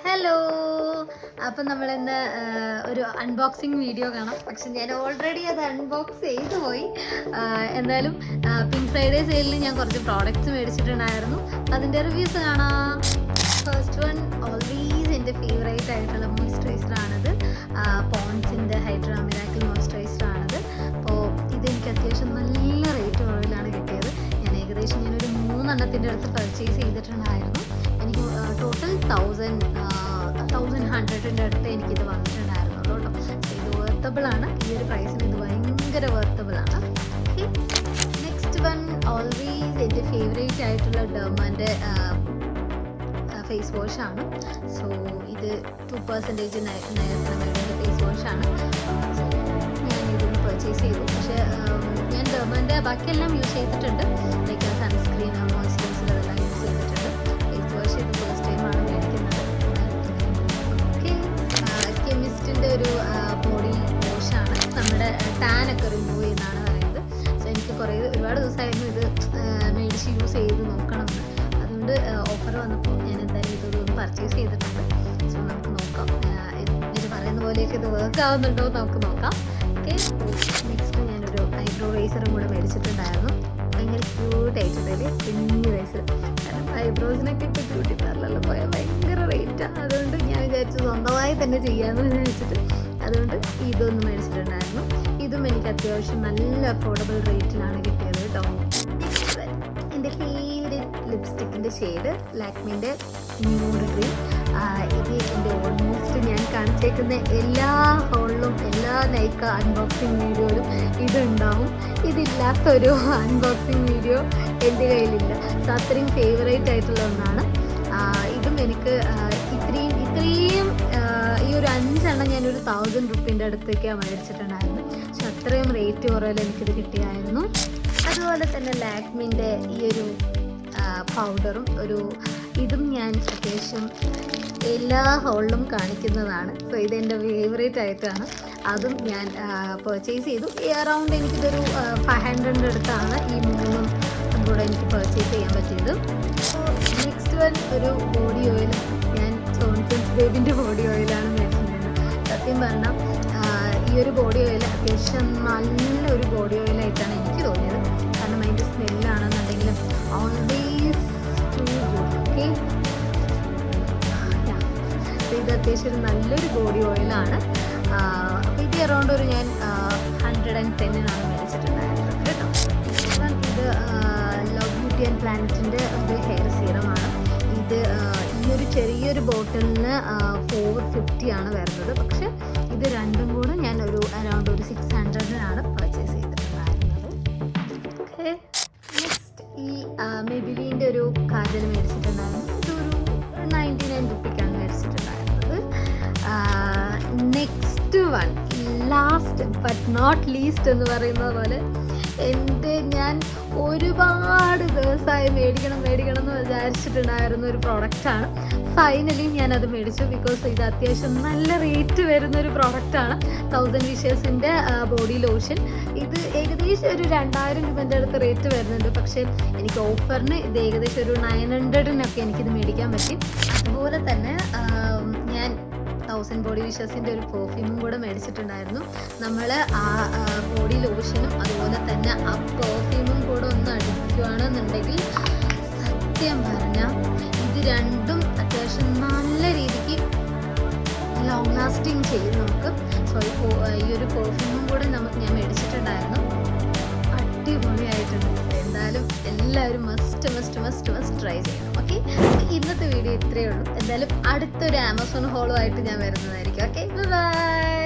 Hello, അപ്പം നമ്മളിന്ന് ഒരു അൺബോക്സിങ് വീഡിയോ കാണാം. പക്ഷെ ഞാൻ ഓൾറെഡി അത് അൺബോക്സ് ചെയ്തു പോയി. എന്തായാലും പിങ്ക് ഫ്രൈഡേ സെയിലിൽ ഞാൻ കുറച്ച് പ്രോഡക്റ്റ്സ് മേടിച്ചിട്ടുണ്ടായിരുന്നു. അതിൻ്റെ റിവ്യൂസ് കാണാം. ഫസ്റ്റ് വൺ ഓൾവേസ് എൻ്റെ ഫേവറേറ്റ് ആയിട്ടുള്ള മോയ്സ്ചറൈസറാണിത്. പോൺസിൻ്റെ ഹൈഡ്രാ മിറാക്കിൾ മോയ്സ്ചറൈസറാണിത്. അപ്പോൾ ഇതെനിക്ക് അത്യാവശ്യം നല്ല റേറ്റ് കുറവിലാണ് കിട്ടിയത്. ഞാനൊരു 3 എണ്ണത്തിൻ്റെ അടുത്ത് പർച്ചേസ് ചെയ്തിട്ടുണ്ടായിരുന്നു. എനിക്ക് ടോട്ടൽ 1100ൻ്റെ അടുത്ത് എനിക്കിത് വന്നിട്ടുണ്ടായിരുന്നു കേട്ടോ. ഇത് വെർത്തബിളാണ്. ഈ ഒരു പ്രൈസിന് ഇത് ഭയങ്കര വെർത്തബിളാണ്. നെക്സ്റ്റ് വൺ ഓൾവേസ് എൻ്റെ ഫേവറേറ്റ് ആയിട്ടുള്ള ഡെർമാൻ്റെ ഫേസ് വാഷാണ്. സോ ഇത് 2% നയസിനമൈഡിൻ്റെ ഫേസ് വാഷാണ്. ഞാൻ ഇതൊന്ന് പർച്ചേസ് ചെയ്തു. പക്ഷേ ഞാൻ ഡെർമാൻ്റെ ബാക്കിയെല്ലാം യൂസ് ചെയ്തിട്ടുണ്ട്. ലൈക്ക് സൺസ്ക്രീൻ, മോയ്സ്ചറൈസർ അതെല്ലാം യൂസ് ചെയ്തിട്ടുണ്ട്. ഫേസ് വാഷ് ഇത് ഫസ്റ്റ് ടൈമാണ് മേടിക്കുന്നത്. കെമിസ്റ്റിൻ്റെ ഒരു ബോഡി വാഷാണ്. നമ്മുടെ ടാനൊക്കെ റിമൂവ് ചെയ്യുന്നതാണ് പറയുന്നത്. സോ എനിക്ക് ഒരുപാട് ദിവസമായിരുന്നു ഇത് മേടിച്ച് യൂസ് ചെയ്ത് നോക്കണം എന്ന്. അതുകൊണ്ട് ഓഫർ വന്നപ്പോൾ ഞാൻ എന്തായാലും ഇതൊന്ന് പർച്ചേസ് ചെയ്തിട്ടുണ്ട്. സോ നമുക്ക് നോക്കാം ഇത് പറയുന്ന പോലെയൊക്കെ ഇത് വർക്ക് ആവുന്നുണ്ടോ എന്ന് നമുക്ക് നോക്കാം. ഓക്കെ, നെക്സ്റ്റ് ഞാനൊരു ഐബ്രോ റേസറും കൂടെ മേടിച്ചിട്ടുണ്ടായിരുന്നു. ഭയങ്കര ക്യൂട്ടായിട്ടുണ്ടല്ലേ, കുഞ്ഞു റേസർ. കാരണം ഐബ്രോസിനൊക്കെ ഇപ്പോൾ ബ്യൂട്ടി പാർലറിൽ പോയാൽ ഭയങ്കര റേറ്റാണ്. അതുകൊണ്ട് ഞാൻ വിചാരിച്ചു സ്വന്തമായി തന്നെ ചെയ്യാമെന്ന് വിചാരിച്ചിട്ട് അതുകൊണ്ട് ഇതൊന്ന് മേടിച്ചിട്ടുണ്ടായിരുന്നു. ഇതും എനിക്ക് അത്യാവശ്യം നല്ല അഫോർഡബിൾ റേറ്റിലാണ് കിട്ടിയത് കേട്ടോ. എൻ്റെ ഫേവറേറ്റ് ലിപ്സ്റ്റിക്കിൻ്റെ ഷെയ്ഡ് ലാക്മിൻ്റെ ന്യൂഡ് ഡ്രീം. ഇത് എൻ്റെ ഓൾമോസ്റ്റ് ഞാൻ കാണിച്ചേക്കുന്ന എല്ലാ ഹോളിലും എല്ലാ നൈക്ക അൺബോക്സിങ് വീഡിയോയിലും ഇതുണ്ടാവും. ഇതില്ലാത്തൊരു അൺബോക്സിങ് വീഡിയോ എൻ്റെ കയ്യിലില്ല. സോ അത്രയും ഫേവറേറ്റ് ആയിട്ടുള്ള ഒന്നാണ്. ഇതും എനിക്ക് ഇത്രയും ഈ ഒരു 5 എണ്ണം ഞാനൊരു 1000 റുപ്പീൻ്റെ അടുത്തേക്കാണ് മേടിച്ചിട്ടുണ്ടായിരുന്നു. പക്ഷെ അത്രയും റേറ്റ് കുറവിൽ എനിക്കിത് കിട്ടിയായിരുന്നു. അതുപോലെ തന്നെ ലാക്മിൻ്റെ ഈ ഒരു പൗഡറും ഇതും ഞാൻ അത്യാവശ്യം എല്ലാ ഹോളിലും കാണിക്കുന്നതാണ്. സോ ഇതെൻ്റെ ഫേവറേറ്റ് ആയിട്ടാണ്. അതും ഞാൻ പർച്ചേസ് ചെയ്തു. അറൗണ്ട് എനിക്കിതൊരു 500ൻ്റെ അടുത്താണ് ഈ 3 കൂടെ എനിക്ക് പർച്ചേസ് ചെയ്യാൻ പറ്റിയത്. നെക്സ്റ്റ് വൺ ഒരു ബോഡി ഓയിൽ. ഞാൻ ജോൺസൺസ് ബേബിൻ്റെ ബോഡി ഓയിലാണ് മേടിച്ചിട്ടുണ്ടായിരുന്നത്. സത്യം പറഞ്ഞാൽ ഈ ഒരു ബോഡി ഓയിൽ അത്യാവശ്യം നല്ലൊരു ബോഡി ഓയിലായിട്ടാണ് എനിക്ക് തോന്നിയത്. കാരണം അതിൻ്റെ സ്മെല്ലാണെന്നുണ്ടെങ്കിലും ഓൾവേസ് ടു ഗുഡ്. ഓക്കെ, ഇത് അത്യാവശ്യം ഒരു നല്ലൊരു ബോഡി ഓയിലാണ്. അപ്പോൾ ഇത് അറൗണ്ട് ഞാൻ 110-നാണ് മേടിച്ചിട്ടുണ്ടായിരുന്നത് കേട്ടോ. ഇത് ലവ് ബ്യൂട്ടി ആൻഡ് പ്ലാനറ്റിൻ്റെ ഒരു ഹെയർ സീറമാണ്. ഇത് ഈ ഒരു ചെറിയൊരു ബോട്ടിലിന് 450 ആണ് വരുന്നത്. പക്ഷെ ഇത് രണ്ടും കൂടെ ഞാൻ അറൗണ്ട് 600-നാണ് പർച്ചേസ് ചെയ്തിട്ടുണ്ടായിരുന്നത്. ഓക്കെ, നെക്സ്റ്റ് ഈ മെബിലിൻ്റെ ഒരു കാജൽ മേടിച്ചിട്ടുണ്ടായിരുന്നു. ഇതൊരു 99 റുപ്പിക്കാണ് മേടിച്ചിട്ടുണ്ടായിരുന്നത്. Next one last but not least എന്ന് പറയുന്നത് പോലെ ഞാൻ ഒരുപാട് ദിവസമായി മേടിക്കണം എന്ന് വിചാരിച്ചിട്ടുണ്ടായിരുന്ന ഒരു പ്രോഡക്റ്റാണ്. ഫൈനലി ഞാനത് മേടിച്ചു. ബിക്കോസ് ഇത് അത്യാവശ്യം നല്ല റേറ്റ് വരുന്നൊരു പ്രോഡക്റ്റാണ്. 1000 വിഷേഴ്സിൻ്റെ ബോഡി ലോഷൻ. ഇത് ഏകദേശം ഒരു 2000 രൂപേൻ്റെ അടുത്ത് റേറ്റ് വരുന്നുണ്ട്. പക്ഷേ എനിക്ക് ഓഫറിന് ഇത് ഏകദേശം ഒരു 900-നൊക്കെ എനിക്കിത് മേടിക്കാൻ പറ്റി. അതുപോലെ തന്നെ ഞാൻ 1000 ബോഡി വിഷേഴ്സിൻ്റെ ഒരു പെർഫ്യൂമും കൂടെ മേടിച്ചിട്ടുണ്ടായിരുന്നു. നമ്മൾ ആ ബോഡി ലോഷനും അതുപോലെ തന്നെ ആ പെർഫ്യൂമും കൂടെ ഒന്ന് അടിക്കുകയാണെന്നുണ്ടെങ്കിൽ സത്യം പറഞ്ഞാൽ ഇത് രണ്ടും അത്യാവശ്യം നല്ല രീതിക്ക് ലോങ് ലാസ്റ്റിങ് ചെയ്യും നമുക്ക്. സോ ഈ ഒരു പെർഫ്യൂമും കൂടെ ഞാൻ മേടിച്ചിട്ടുണ്ടായിരുന്നു. അടിപൊളിയായിട്ടുണ്ട്. എന്തായാലും എല്ലാവരും മസ്റ്റ് ട്രൈ ചെയ്യണം. ഓക്കെ, ഇന്നത്തെ വീഡിയോ ഇത്രയേ ഉള്ളൂ. എന്തായാലും അടുത്തൊരു ആമസോൺ ഹോളുമായിട്ട് ഞാൻ വരുന്നതായിരിക്കും. Okay, by.